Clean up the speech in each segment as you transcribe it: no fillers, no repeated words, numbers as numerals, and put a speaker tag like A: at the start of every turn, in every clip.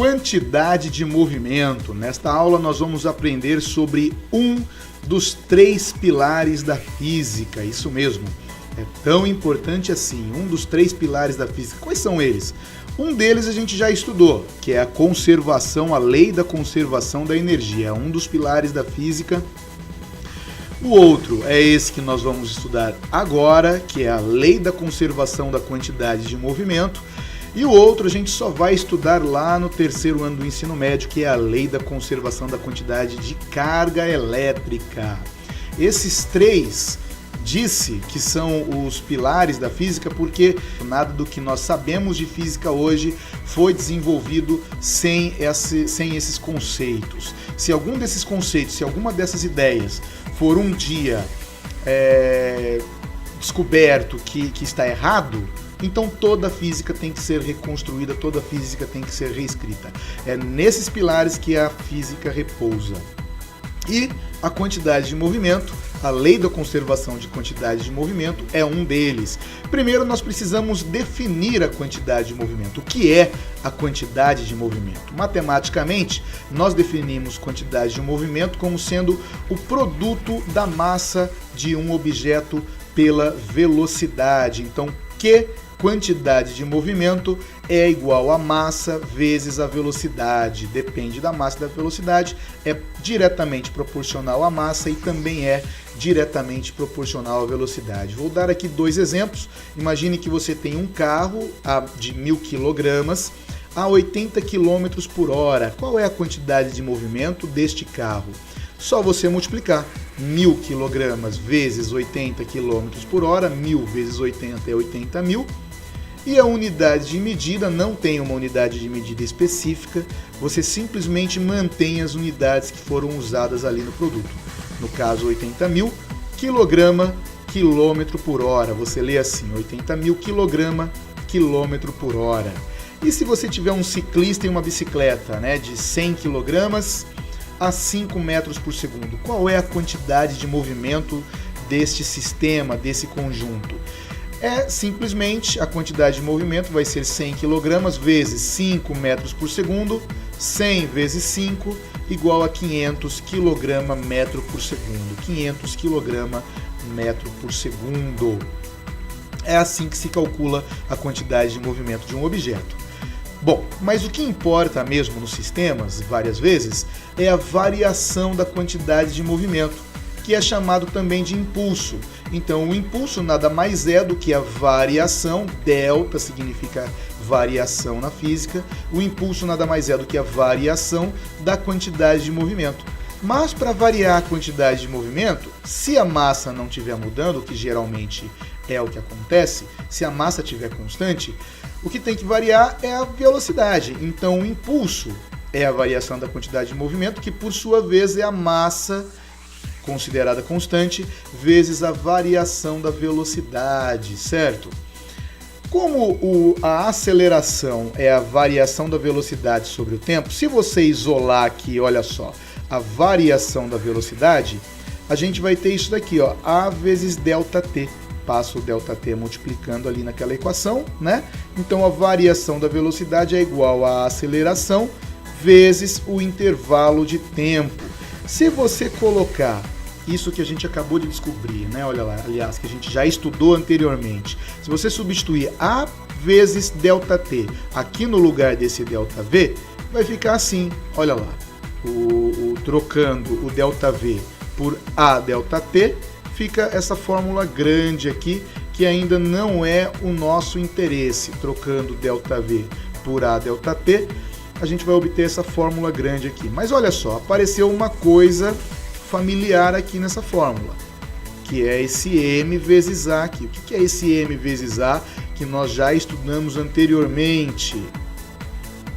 A: Quantidade de movimento. Nesta aula nós vamos aprender sobre um dos 3 pilares da física. Isso mesmo, é tão importante assim, um dos 3 pilares da física. Quais são eles? Um deles a gente já estudou, que é a conservação, a lei da conservação da energia. É um dos pilares da física. O outro é esse que nós vamos estudar agora, que é a lei da conservação da quantidade de movimento. E o outro a gente só vai estudar lá no 3º ano do ensino médio, que é a lei da conservação da quantidade de carga elétrica. Esses 3 disse que são os pilares da física porque nada do que nós sabemos de física hoje foi desenvolvido sem esses conceitos. Se algum desses conceitos, se alguma dessas ideias for um dia descoberto que está errado, então toda a física tem que ser reconstruída, toda a física tem que ser reescrita. É nesses pilares que a física repousa. E a quantidade de movimento, a lei da conservação de quantidade de movimento é um deles. Primeiro nós precisamos definir a quantidade de movimento. O que é a quantidade de movimento? Matematicamente, nós definimos quantidade de movimento como sendo o produto da massa de um objeto pela velocidade. Então, quantidade de movimento é igual a massa vezes a velocidade. Depende da massa e da velocidade, é diretamente proporcional à massa e também é diretamente proporcional à velocidade. Vou dar aqui 2 exemplos. Imagine que você tem um carro de 1000 kg a 80 km por hora. Qual é a quantidade de movimento deste carro? Só você multiplicar 1000 kg vezes 80 km por hora, 1000 vezes 80 é 80.000. E a unidade de medida não tem uma unidade de medida específica, você simplesmente mantém as unidades que foram usadas ali no produto. No caso, 80.000 quilômetro por hora. Você lê assim, 80.000 quilômetro por hora. E se você tiver um ciclista em uma bicicleta, de 100 kg a 5 metros por segundo, qual é a quantidade de movimento deste sistema, desse conjunto? É simplesmente a quantidade de movimento vai ser 100 kg vezes 5 metros por segundo, 100 vezes 5 igual a 500 kg metro por segundo. 500 kg metro por segundo. É assim que se calcula a quantidade de movimento de um objeto. Bom, mas o que importa mesmo nos sistemas, várias vezes, é a variação da quantidade de movimento, que é chamado também de impulso. Então, o impulso nada mais é do que a variação, delta significa variação na física, o impulso nada mais é do que a variação da quantidade de movimento. Mas para variar a quantidade de movimento, se a massa não estiver mudando, o que geralmente é o que acontece, se a massa estiver constante, o que tem que variar é a velocidade. Então, o impulso é a variação da quantidade de movimento, que por sua vez é a massa considerada constante, vezes a variação da velocidade, certo? Como a aceleração é a variação da velocidade sobre o tempo, se você isolar aqui, olha só, a variação da velocidade, a gente vai ter isso daqui, ó, A vezes ΔT. Passa o ΔT multiplicando ali naquela equação, Então a variação da velocidade é igual à aceleração vezes o intervalo de tempo. Se você colocar isso que a gente acabou de descobrir, Olha lá, aliás, que a gente já estudou anteriormente. Se você substituir A vezes ΔT aqui no lugar desse ΔV, vai ficar assim, olha lá. Trocando o ΔV por A ΔT, fica essa fórmula grande aqui, que ainda não é o nosso interesse. Trocando ΔV por A ΔT, a gente vai obter essa fórmula grande aqui. Mas olha só, apareceu uma coisa familiar aqui nessa fórmula, que é esse M vezes A aqui. O que é esse M vezes A que nós já estudamos anteriormente?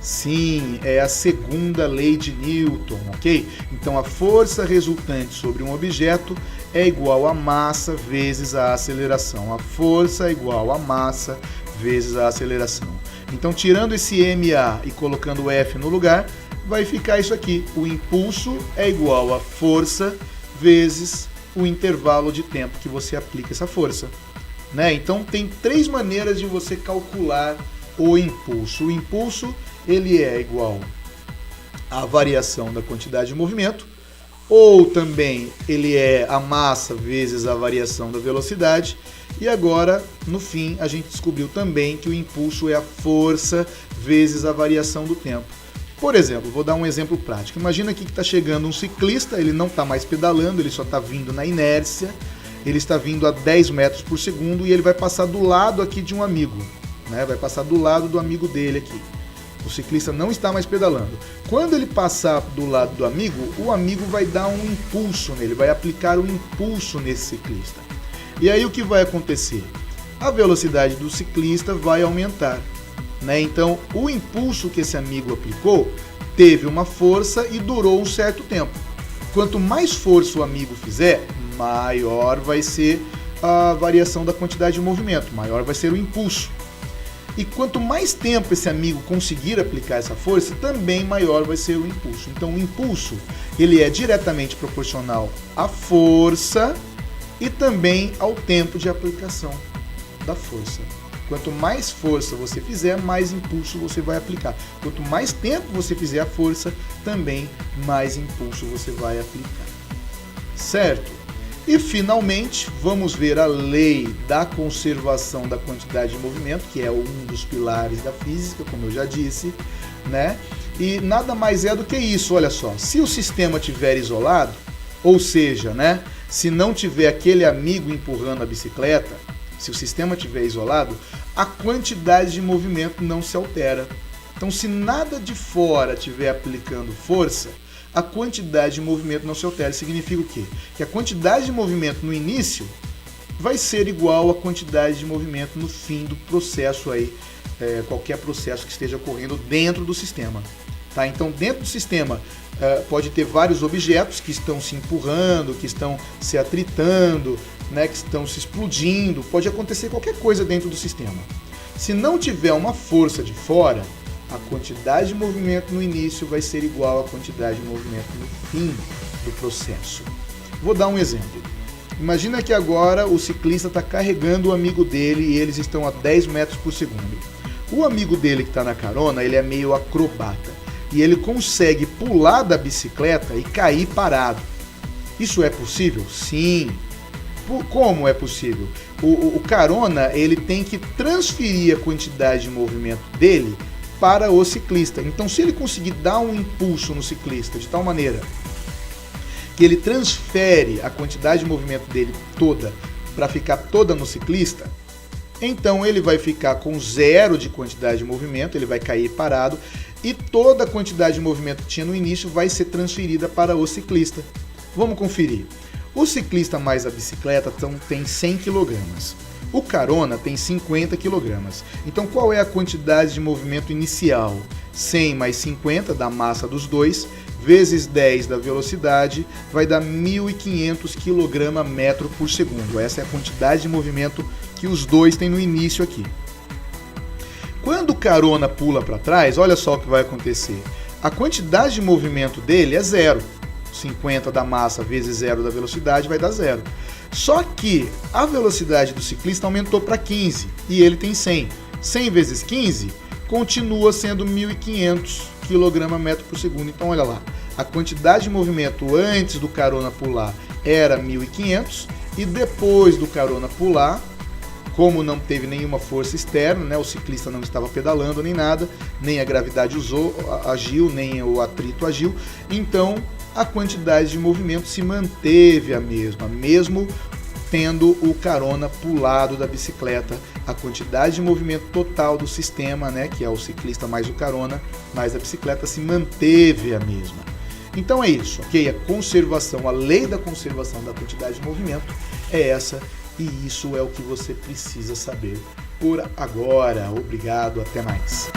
A: Sim, é a segunda lei de Newton, ok? Então a força resultante sobre um objeto é igual a massa vezes a aceleração. A força é igual a massa vezes a aceleração. Então, tirando esse MA e colocando o F no lugar, vai ficar isso aqui. O impulso é igual a força vezes o intervalo de tempo que você aplica essa força. Então, tem 3 maneiras de você calcular o impulso. O impulso ele é igual à variação da quantidade de movimento, ou também ele é a massa vezes a variação da velocidade. E agora, no fim, a gente descobriu também que o impulso é a força vezes a variação do tempo. Por exemplo, vou dar um exemplo prático. Imagina aqui que está chegando um ciclista, ele não está mais pedalando, ele só está vindo na inércia, ele está vindo a 10 metros por segundo e ele vai passar do lado aqui de um amigo, né? Vai passar do lado do amigo dele aqui. O ciclista não está mais pedalando. Quando ele passar do lado do amigo, o amigo vai dar um impulso nele, vai aplicar um impulso nesse ciclista. E aí o que vai acontecer? A velocidade do ciclista vai aumentar, né? Então, o impulso que esse amigo aplicou teve uma força e durou um certo tempo. Quanto mais força o amigo fizer, maior vai ser a variação da quantidade de movimento, maior vai ser o impulso. E quanto mais tempo esse amigo conseguir aplicar essa força, também maior vai ser o impulso. Então o impulso, ele é diretamente proporcional à força e também ao tempo de aplicação da força. Quanto mais força você fizer, mais impulso você vai aplicar. Quanto mais tempo você fizer a força, também mais impulso você vai aplicar. Certo? E finalmente, vamos ver a lei da conservação da quantidade de movimento, que é um dos pilares da física, como eu já disse, né? E nada mais é do que isso, olha só. Se o sistema estiver isolado, ou seja, né, se não tiver aquele amigo empurrando a bicicleta, se o sistema estiver isolado, a quantidade de movimento não se altera. Então, se nada de fora estiver aplicando força, a quantidade de movimento não se altera. Significa o quê? Que a quantidade de movimento no início vai ser igual à quantidade de movimento no fim do processo aí, qualquer processo que esteja ocorrendo dentro do sistema. Tá? Então, dentro do sistema pode ter vários objetos que estão se empurrando, que estão se atritando, né, que estão se explodindo, pode acontecer qualquer coisa dentro do sistema. Se não tiver uma força de fora, a quantidade de movimento no início vai ser igual à quantidade de movimento no fim do processo. Vou dar um exemplo. Imagina que agora o ciclista está carregando o amigo dele e eles estão a 10 metros por segundo. O amigo dele que está na carona, ele é meio acrobata e ele consegue pular da bicicleta e cair parado. Isso é possível? Sim. Como é possível? O carona, ele tem que transferir a quantidade de movimento dele para o ciclista. Então, se ele conseguir dar um impulso no ciclista de tal maneira que ele transfere a quantidade de movimento dele toda para ficar toda no ciclista, então ele vai ficar com zero de quantidade de movimento, ele vai cair parado e toda a quantidade de movimento que tinha no início vai ser transferida para o ciclista. Vamos conferir. O ciclista mais a bicicleta tem 100 kg. O carona tem 50 kg. Então qual é a quantidade de movimento inicial? 100 mais 50 da massa dos dois, vezes 10 da velocidade, vai dar 1.500 kg/metro por segundo. Essa é a quantidade de movimento que os dois têm no início aqui. Quando o carona pula para trás, olha só o que vai acontecer. A quantidade de movimento dele é zero. 50 da massa vezes 0 da velocidade vai dar 0. Só que a velocidade do ciclista aumentou para 15 e ele tem 100. 100 vezes 15 continua sendo 1.500 kg/metro por segundo. Então olha lá, a quantidade de movimento antes do carona pular era 1.500 e depois do carona pular, como não teve nenhuma força externa, né, o ciclista não estava pedalando nem nada, nem a gravidade agiu, nem o atrito agiu, então a quantidade de movimento se manteve a mesma, mesmo tendo o carona pulado da bicicleta. A quantidade de movimento total do sistema, né, que é o ciclista mais o carona, mais a bicicleta, se manteve a mesma. Então é isso, ok? A conservação, a lei da conservação da quantidade de movimento é essa, e isso é o que você precisa saber por agora. Obrigado, até mais.